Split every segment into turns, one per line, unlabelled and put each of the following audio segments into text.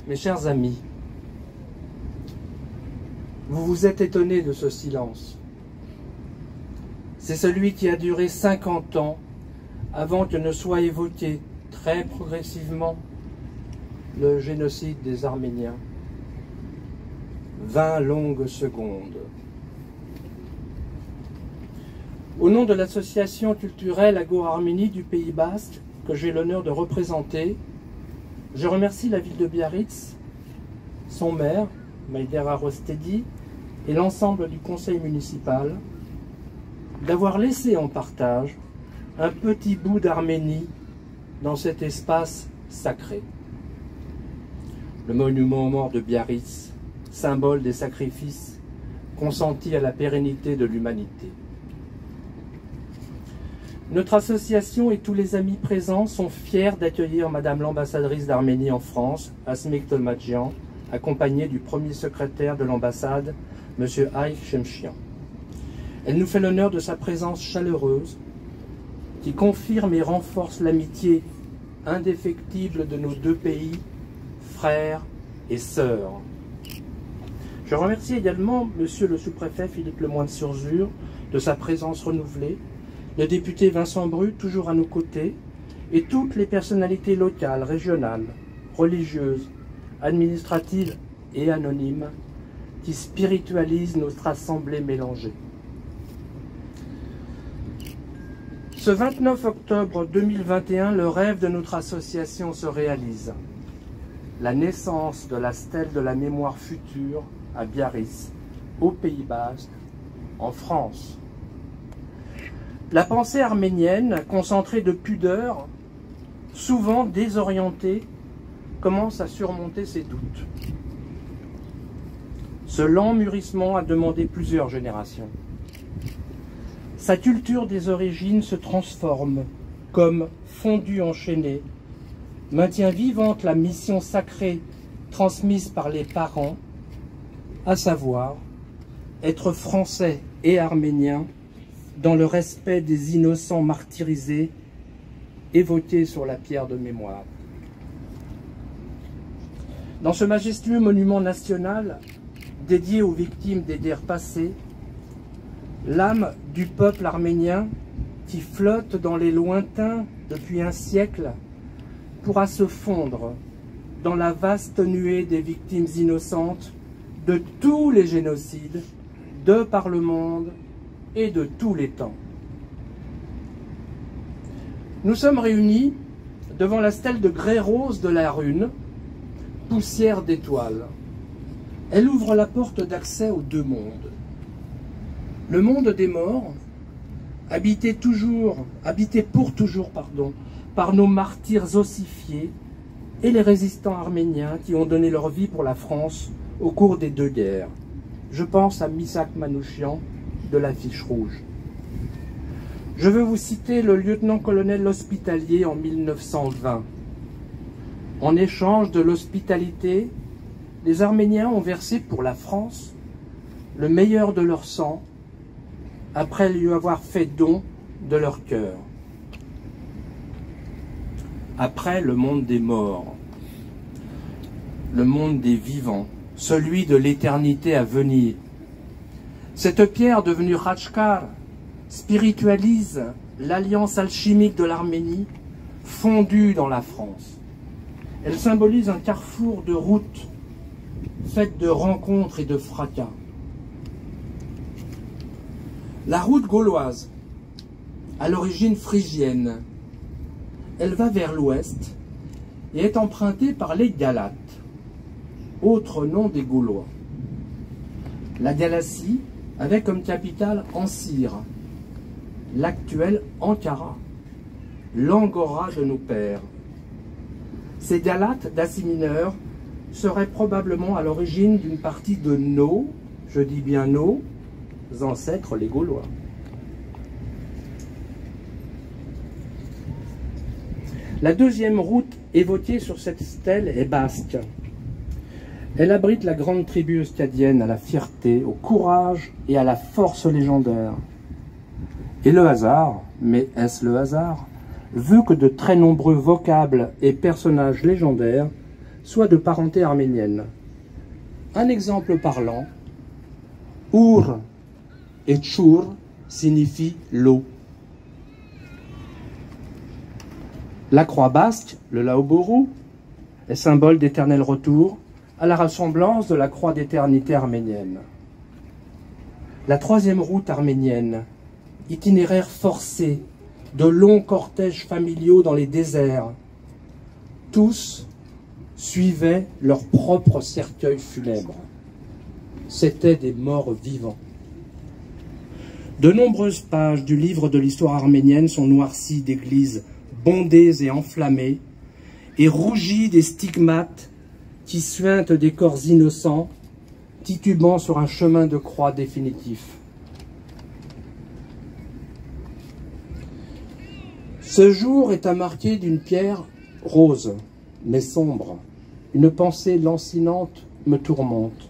Mes chers amis, vous vous êtes étonnés de ce silence. C'est celui qui a duré 50 ans avant que ne soit évoqué très progressivement le génocide des Arméniens. 20 longues secondes. Au nom de l'association culturelle Agora-Arménie du Pays Basque, que j'ai l'honneur de représenter, je remercie la ville de Biarritz, son maire, Maïdera Rostedi, et l'ensemble du conseil municipal d'avoir laissé en partage un petit bout d'Arménie dans cet espace sacré. Le monument aux morts de Biarritz, symbole des sacrifices consentis à la pérennité de l'humanité. Notre association et tous les amis présents sont fiers d'accueillir Madame l'ambassadrice d'Arménie en France, Asmik Tolmadjian, accompagnée du premier secrétaire de l'ambassade, M. Aïk Chemchian. Elle nous fait l'honneur de sa présence chaleureuse, qui confirme et renforce l'amitié indéfectible de nos deux pays, frères et sœurs. Je remercie également M. le sous-préfet Philippe Lemoine-sur-Zur de sa présence renouvelée, le député Vincent Bru, toujours à nos côtés, et toutes les personnalités locales, régionales, religieuses, administratives et anonymes qui spiritualisent notre assemblée mélangée. Ce 29 octobre 2021, le rêve de notre association se réalise. La naissance de la stèle de la mémoire future à Biarritz, au Pays Basque, en France. La pensée arménienne, concentrée de pudeur, souvent désorientée, commence à surmonter ses doutes. Ce lent mûrissement a demandé plusieurs générations. Sa culture des origines se transforme, comme fondue enchaînée, maintient vivante la mission sacrée transmise par les parents, à savoir être français et arménien dans le respect des innocents martyrisés évoqués sur la pierre de mémoire. Dans ce majestueux monument national dédié aux victimes des guerres passées, l'âme du peuple arménien qui flotte dans les lointains depuis un siècle pourra se fondre dans la vaste nuée des victimes innocentes de tous les génocides de par le monde et de tous les temps. Nous sommes réunis devant la stèle de grès rose de la Rune, poussière d'étoiles. Elle ouvre la porte d'accès aux deux mondes. Le monde des morts, habité pour toujours, par nos martyrs ossifiés et les résistants arméniens qui ont donné leur vie pour la France au cours des deux guerres. Je pense à Misak Manouchian de l'Affiche rouge. Je veux vous citer le lieutenant-colonel hospitalier en 1920. En échange de l'hospitalité, les Arméniens ont versé pour la France le meilleur de leur sang, après lui avoir fait don de leur cœur. Après le monde des morts, le monde des vivants, celui de l'éternité à venir. Cette pierre devenue Khachkar spiritualise l'alliance alchimique de l'Arménie fondue dans la France. Elle symbolise un carrefour de routes faites de rencontres et de fracas. La route gauloise, à l'origine phrygienne, elle va vers l'ouest et est empruntée par les Galates, autre nom des Gaulois. La Galatie avait comme capitale Ancyre, l'actuelle Ankara, l'Angora de nos pères. Ces Galates d'Asie mineure seraient probablement à l'origine d'une partie de nos, je dis bien nos, ancêtres les Gaulois. La deuxième route évoquée sur cette stèle est basque. Elle abrite la grande tribu euskadienne à la fierté, au courage et à la force légendaire. Et le hasard, mais est-ce le hasard, veut que de très nombreux vocables et personnages légendaires soit de parenté arménienne. Un exemple parlant, Our et Tchour signifie l'eau. La croix basque, le laobourou, est symbole d'éternel retour à la ressemblance de la croix d'éternité arménienne. La troisième route arménienne, itinéraire forcé, de longs cortèges familiaux dans les déserts, tous suivaient leur propre cercueil funèbre. C'étaient des morts vivants. De nombreuses pages du livre de l'histoire arménienne sont noircies d'églises bondées et enflammées, et rougies des stigmates qui suintent des corps innocents, titubant sur un chemin de croix définitif. Ce jour est à marquer d'une pierre rose, mais sombre. Une pensée lancinante me tourmente.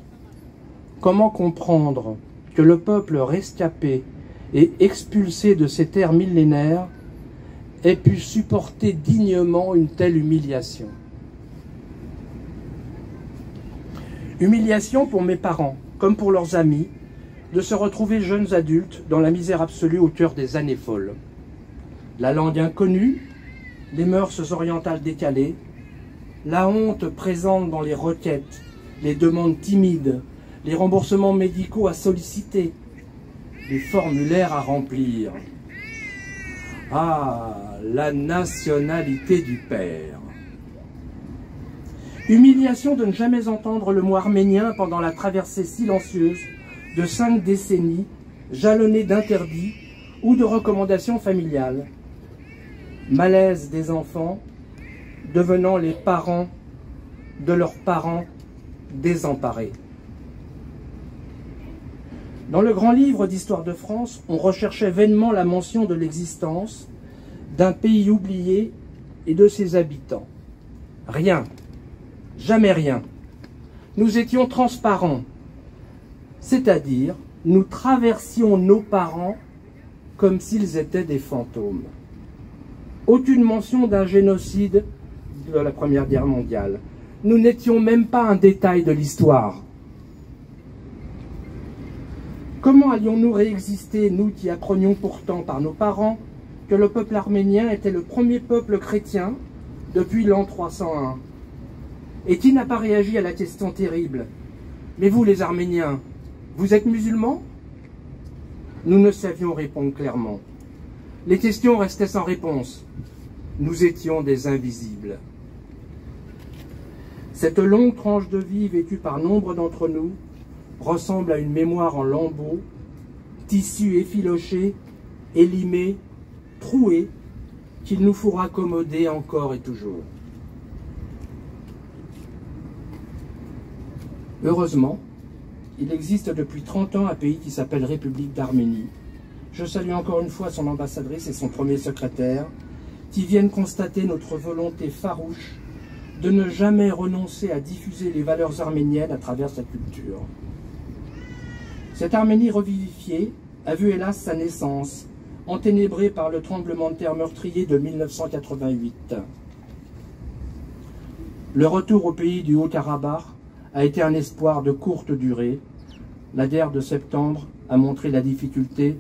Comment comprendre que le peuple rescapé et expulsé de ces terres millénaires ait pu supporter dignement une telle humiliation? Humiliation pour mes parents, comme pour leurs amis, de se retrouver jeunes adultes dans la misère absolue au cœur des années folles. La langue inconnue, les mœurs orientales décalées, la honte présente dans les requêtes, les demandes timides, les remboursements médicaux à solliciter, les formulaires à remplir. Ah, la nationalité du père. Humiliation de ne jamais entendre le mot arménien pendant la traversée silencieuse de 5 décennies, jalonnée d'interdits ou de recommandations familiales. Malaise des enfants, devenant les parents de leurs parents désemparés. Dans le grand livre d'histoire de France, on recherchait vainement la mention de l'existence d'un pays oublié et de ses habitants. Rien, jamais rien. Nous étions transparents, c'est-à-dire nous traversions nos parents comme s'ils étaient des fantômes. Aucune mention d'un génocide de la Première Guerre mondiale. Nous n'étions même pas un détail de l'histoire. Comment allions-nous réexister, nous qui apprenions pourtant par nos parents que le peuple arménien était le premier peuple chrétien depuis l'an 301 et qui n'a pas réagi à la question terrible? Mais vous, les Arméniens, vous êtes musulmans? Nous ne savions répondre clairement. Les questions restaient sans réponse. Nous étions des invisibles. Cette longue tranche de vie vécue par nombre d'entre nous ressemble à une mémoire en lambeaux, tissu effiloché, élimé, troué, qu'il nous faut raccommoder encore et toujours. Heureusement, il existe depuis 30 ans un pays qui s'appelle République d'Arménie. Je salue encore une fois son ambassadrice et son premier secrétaire, qui viennent constater notre volonté farouche de ne jamais renoncer à diffuser les valeurs arméniennes à travers sa culture. Cette Arménie revivifiée a vu hélas sa naissance, enténébrée par le tremblement de terre meurtrier de 1988. Le retour au pays du Haut-Karabakh a été un espoir de courte durée. La guerre de septembre a montré la difficulté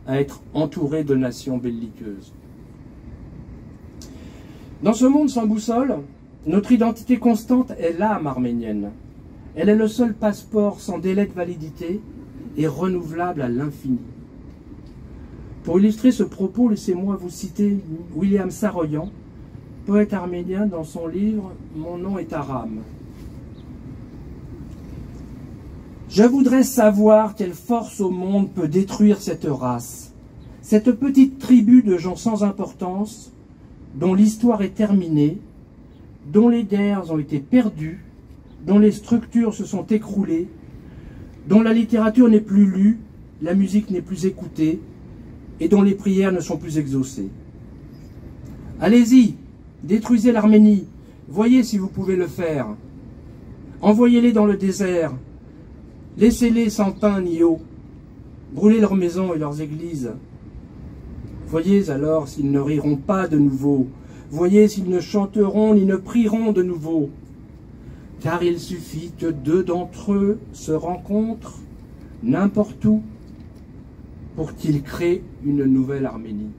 à être entouré de nations belliqueuses. Dans ce monde sans boussole, notre identité constante est l'âme arménienne. Elle est le seul passeport sans délai de validité et renouvelable à l'infini. Pour illustrer ce propos, laissez-moi vous citer William Saroyan, poète arménien, dans son livre « Mon nom est Aram ». Je voudrais savoir quelle force au monde peut détruire cette race, cette petite tribu de gens sans importance, dont l'histoire est terminée, dont les guerres ont été perdues, dont les structures se sont écroulées, dont la littérature n'est plus lue, la musique n'est plus écoutée, et dont les prières ne sont plus exaucées. Allez-y, détruisez l'Arménie, voyez si vous pouvez le faire. Envoyez-les dans le désert, laissez-les sans pain ni eau, brûlez leurs maisons et leurs églises. Voyez alors s'ils ne riront pas de nouveau, voyez s'ils ne chanteront ni ne prieront de nouveau. car il suffit que deux d'entre eux se rencontrent n'importe où pour qu'ils créent une nouvelle Arménie.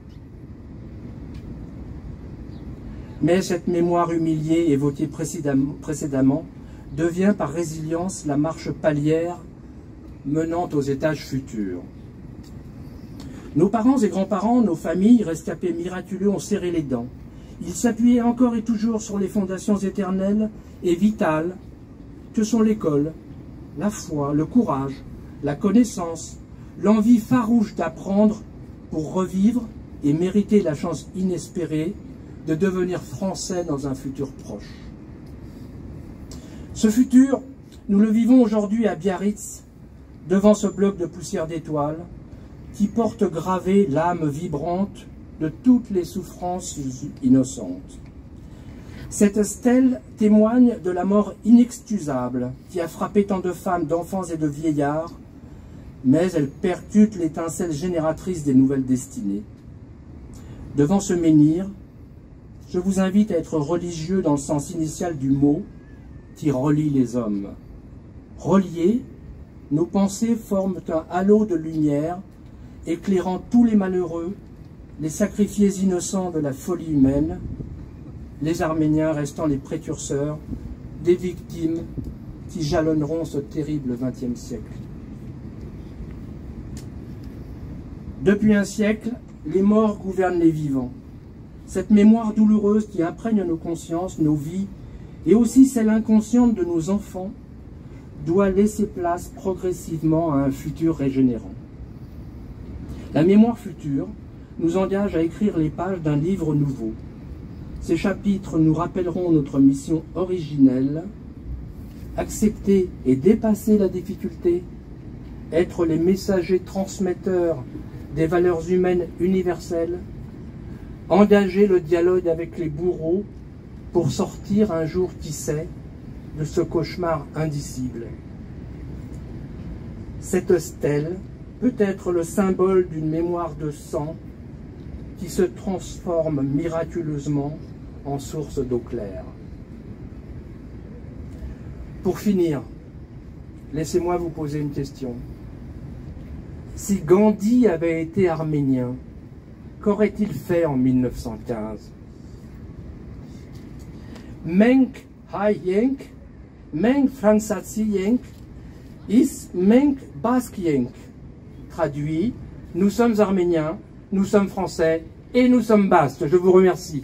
Mais cette mémoire humiliée évoquée précédemment devient par résilience la marche palière menant aux étages futurs. Nos parents et grands-parents, nos familles, rescapés miraculeux, ont serré les dents. Ils s'appuyaient encore et toujours sur les fondations éternelles et vitales que sont l'école, la foi, le courage, la connaissance, l'envie farouche d'apprendre pour revivre et mériter la chance inespérée de devenir français dans un futur proche. Ce futur, nous le vivons aujourd'hui à Biarritz, devant ce bloc de poussière d'étoiles qui porte gravée l'âme vibrante de toutes les souffrances innocentes. Cette stèle témoigne de la mort inexcusable qui a frappé tant de femmes, d'enfants et de vieillards, mais elle percute l'étincelle génératrice des nouvelles destinées. Devant ce menhir, je vous invite à être religieux dans le sens initial du mot qui relie les hommes. Reliés, nos pensées forment un halo de lumière éclairant tous les malheureux, les sacrifiés innocents de la folie humaine, les Arméniens restant les précurseurs des victimes qui jalonneront ce terrible XXe siècle. Depuis un siècle, les morts gouvernent les vivants. Cette mémoire douloureuse qui imprègne nos consciences, nos vies, et aussi celle inconsciente de nos enfants, doit laisser place progressivement à un futur régénérant. La mémoire future nous engage à écrire les pages d'un livre nouveau. Ces chapitres nous rappelleront notre mission originelle, accepter et dépasser la difficulté, être les messagers transmetteurs des valeurs humaines universelles, engager le dialogue avec les bourreaux pour sortir un jour, qui sait, de ce cauchemar indicible. Cette stèle peut être le symbole d'une mémoire de sang qui se transforme miraculeusement en source d'eau claire. Pour finir, laissez-moi vous poser une question. Si Gandhi avait été arménien, qu'aurait-il fait en 1915? Menk Hayenk, Menk Fransatsi Yenk, Is Menk Bask Yenk. Traduit, nous sommes arméniens, nous sommes français et nous sommes basques. Je vous remercie.